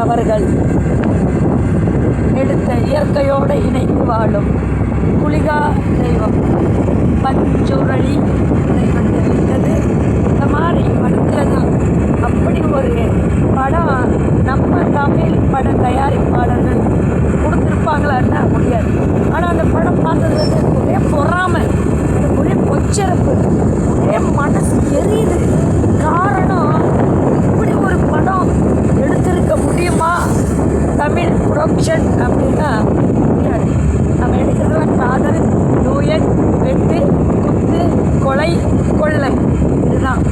அவர்கள் எடுத்த இயற்கையோடு இணைந்து வாழும் குளிகா தெய்வம் பஞ்சுரளி தெய்வத்தை வைத்தது. இந்த மாதிரி படத்தில் தான் அப்படி ஒரு படம் நம்ம தமிழ் பட தயாரிப்பாளர்கள் கொடுத்துருப்பாங்களான்னா முடியாது. ஆனால் அந்த படம் பார்த்தது வந்து ஒரே பொறாமை, ஒரே பொச்சரப்பு, ஒரே மனசு எரியுது. காரணம், இப்படி ஒரு படம் எடுத்திருக்க முடியுமா தமிழ் ப்ரொடக்ஷன் அப்படின்னா முடியாது. நம்ம எடுக்கிறதுல காதல், நோயல், வெட்டு, குத்து, கொலை, கொள்ளை இதுதான்.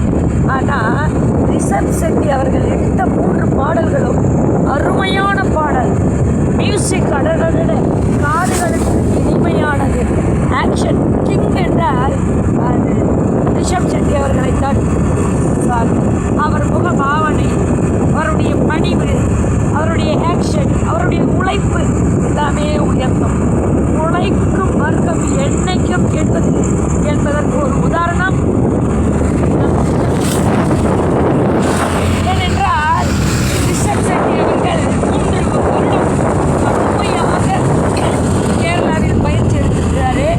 ஆனால் ரிஷப் செட்டி அவர்கள் எடுத்த 3 பாடல்களும் அருமையான பாடல். மியூசிக் அடனோட காதுகளுக்கு இனிமையானது. ஆக்ஷன் கிங் என்றால் அது ரிஷப் செட்டி அவர்களைத்தான். அவர் முக பாவனை, அவருடைய பணிவு, அவருடைய ஆக்ஷன், அவருடைய உழைப்பு எல்லாமே உயர்த்தும். உழைக்கும் வர்க்கம் என்னைக்கும் கெட்டது என்பதற்கு ஒரு உதாரணம். ஏனென்றால் ரிஷப் செட்டி அவர்கள் 3 வருடம் கடுமையாக கேரளாவில் பயிற்சி எடுத்திருக்கிறாரு.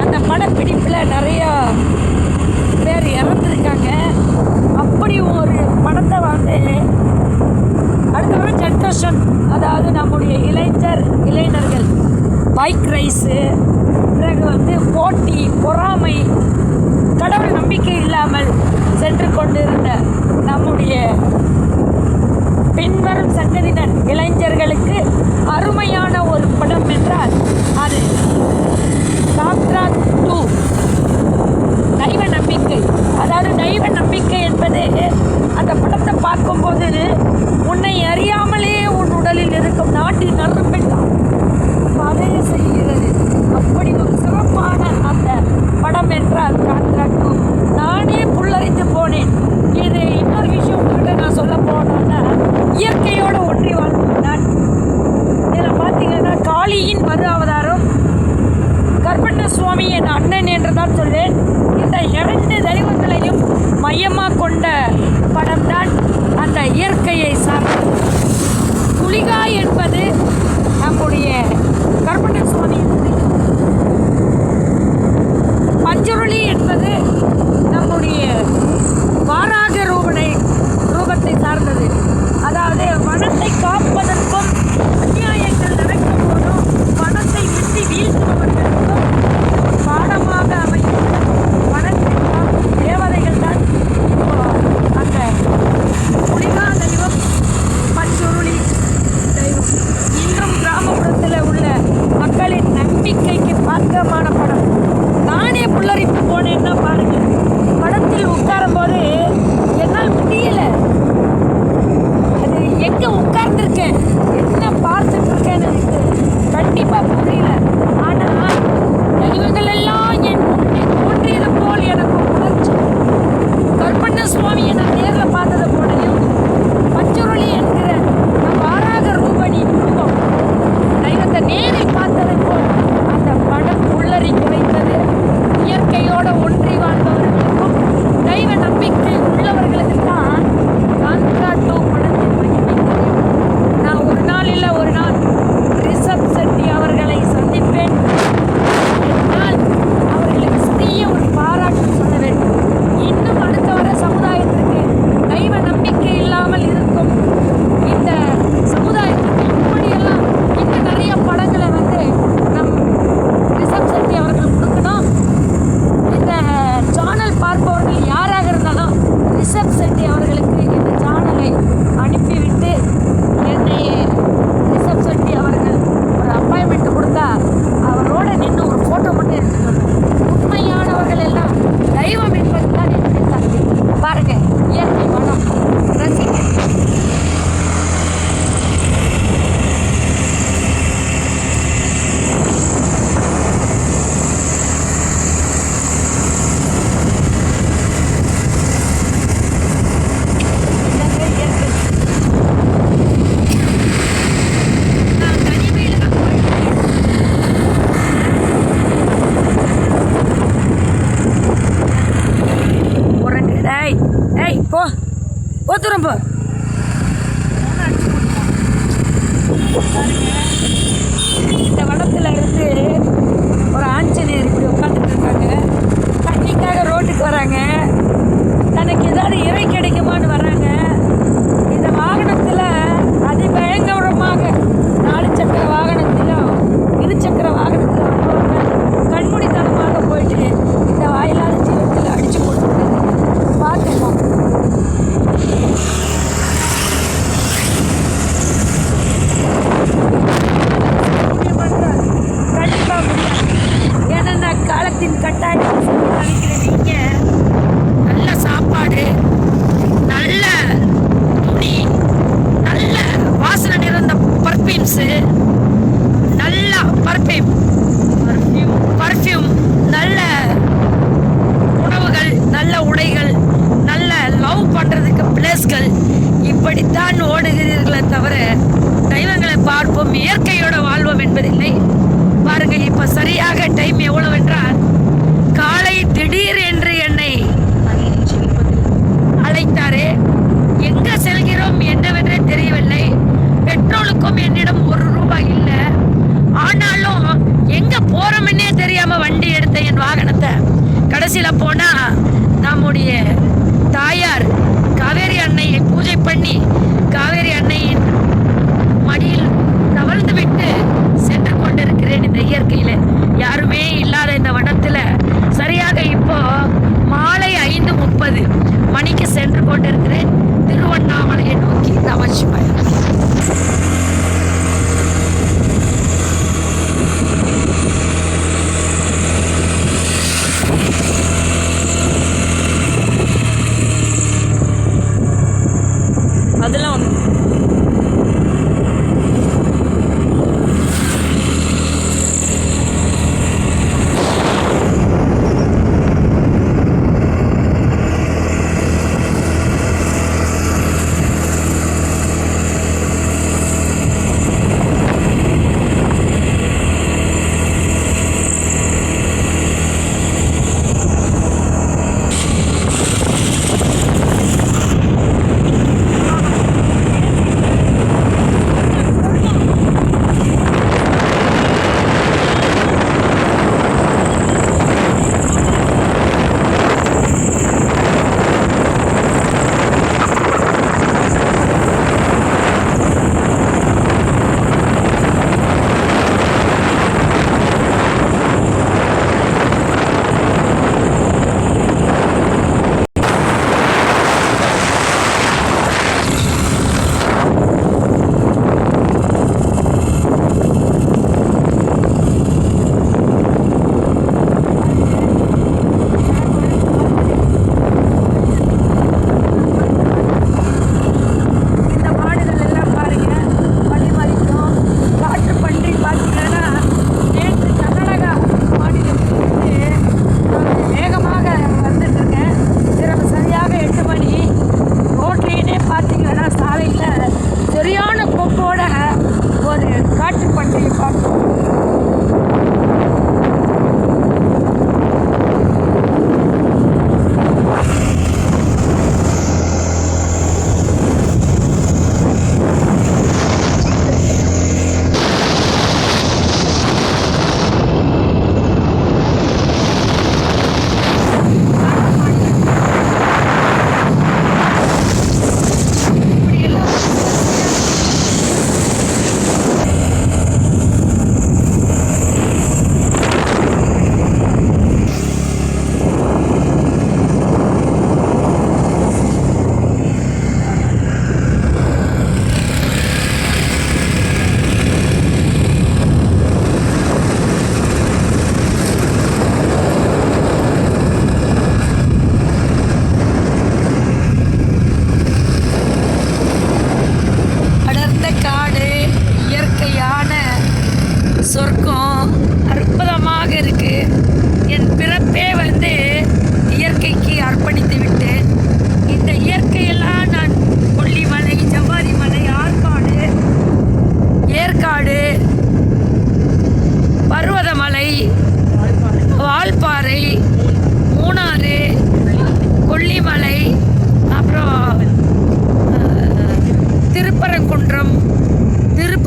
அந்த படப்பிடிப்பில் நிறையா பேர் இறந்துருக்காங்க. அப்படி ஒரு படத்தை வந்து அடுத்த ஒரு ஜென்ரேஷன், அதாவது நம்முடைய இளைஞர்கள் பைக் ரைஸு, பிறகு வந்து போட்டி, பொறாமை, கடவுள் நம்பிக்கை இல்லாமல் சென்று கொண்டிருந்த நம்முடைய பின்வரும் சந்ததியினர் இளைஞர்களுக்கு அருமையான ஒரு படம் என்றால் அது காத்ராத் 2 தெய்வ நம்பிக்கை. அதாவது தெய்வ நம்பிக்கை என்பது அந்த படத்தை பார்க்கும்போது உன்னை அறியாமலே உன் உடலில் இருக்கும் நாட்டின் நறும்பெல்லாம் பதைய செய்கிறது. அப்படி ஒரு சிறப்பான அந்த படம் என்றால் காத்ராத் 2. நானே புல்லரித்து போனேன். இது இன்னொரு விஷயம் உங்கள்கிட்ட நான் சொல்ல போனோன்னா, இயற்கையோடு ஒன்றி வாழ்ந்தேன் நான். இதில் பார்த்தீங்கன்னா காளியின் மறு அவதாரம், கற்பண்ண சுவாமி என் அண்ணன் என்று தான் சொல்வேன். இந்த 2 தெய்வங்களையும் மையமாக கொண்ட படம்தான் அந்த இயற்கையை சார்ந்தது. குளிகா என்பது நம்முடைய கற்பண்ண சுவாமி, பஞ்சுருளி என்பது நம்முடைய வாராக ரூபத்தை சார்ந்தது. அதாவது வனத்தை காப்பதற்கும், அநியாயங்கள் நடக்கும் போதும் வனத்தை விட்டு வீழ்த்துவதற்கும் பாடமாக அமையும் வனத்தை காக்கும் தேவதைகள் தான் அந்த குளிகா தெய்வம், பஞ்சுருளி தெய்வம். இன்றும் கிராமப்புறத்தில் உள்ள மக்களின் நம்பிக்கைக்கு பாத்திரமான படம். நானே புல்லரிப்பு போனேன்னா பாருங்க. படத்தில் உட்காரும் போது என்னால் முடியலை. அது எங்கே உட்கார்ந்துருக்கேன், என்ன பார்த்துட்டு இருக்கேன்னு எனக்கு கண்டிப்பாக புரியல. ஆனால் தெய்வங்கள் எல்லாம் என் தோன்றியது போல் எனக்கு உணர்ச்சி. கற்பண்ண சுவாமியை நான் நேரில் பார்த்தது போலையும், பஞ்சுருளி என்கிற வாராக ரூபம் தெய்வத்தை நேரில் பார்த்தது போல் அந்த படம் உள்ளறிக்க வைத்தது. இயற்கையோடு ஒன்றி வாழ்ந்தவர்களுக்கும் தெய்வ நம்பிக்கை உள்ளவர்களுக்கு தான் காத்ராத் 2 படத்தின் மகிமை தெரியும். நான் ஒரு நாள் இல்லை ஒரு நாள் ரிஷப் செட்டி அவர்களை சந்திப்பேன். என்னால் அவர்களுக்கு சிறிய ஒரு பாராட்டு சொல்ல வேண்டும். இன்னும் அடுத்த வர சமுதாயத்திற்கு தூரம் போ. இந்த வனத்தில் இருந்து ஒரு ஆஞ்சநேயர் இப்படி உட்காந்துட்டு இருக்காங்க. தண்ணிக்காக ரோட்டுக்கு வராங்க. தனக்கு ஏதாவது இறை கிடைக்குமான்னு வராங்க. இந்த வாகனத்தில் அதிபயங்கரமாக 4 சக்கர வாகனத்திலும் இருசக்கர வாகனத்தில் வந்தவங்க கண்மூடித்தனமாக போயிட்டு இந்த வாயிலாத ஜீவத்தில் அடிச்சு போட்டு பார்த்துப்போம். கண்டிப்பாக முடியாது. ஏன்னா காலத்தின் கட்டாயம் நினைக்கிறேன். நீங்கள் நல்ல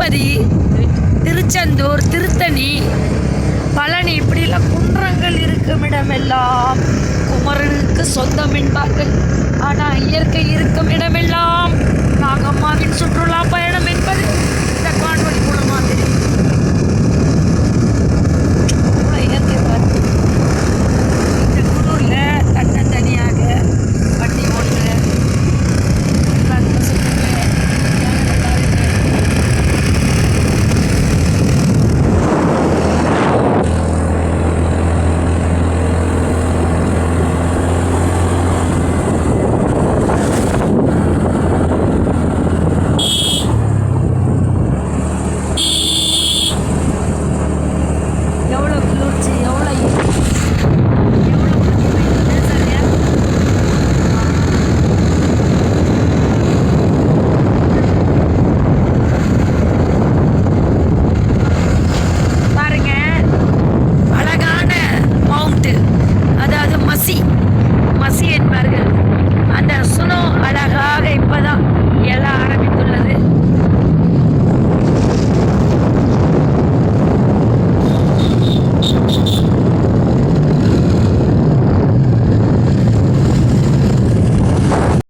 திருப்பதி, திருச்செந்தூர், திருத்தணி, பழனி இப்படிலாம் குன்றங்கள் இருக்கும் இடமெல்லாம் குமரனுக்கு சொந்தம் என்பார்கள்.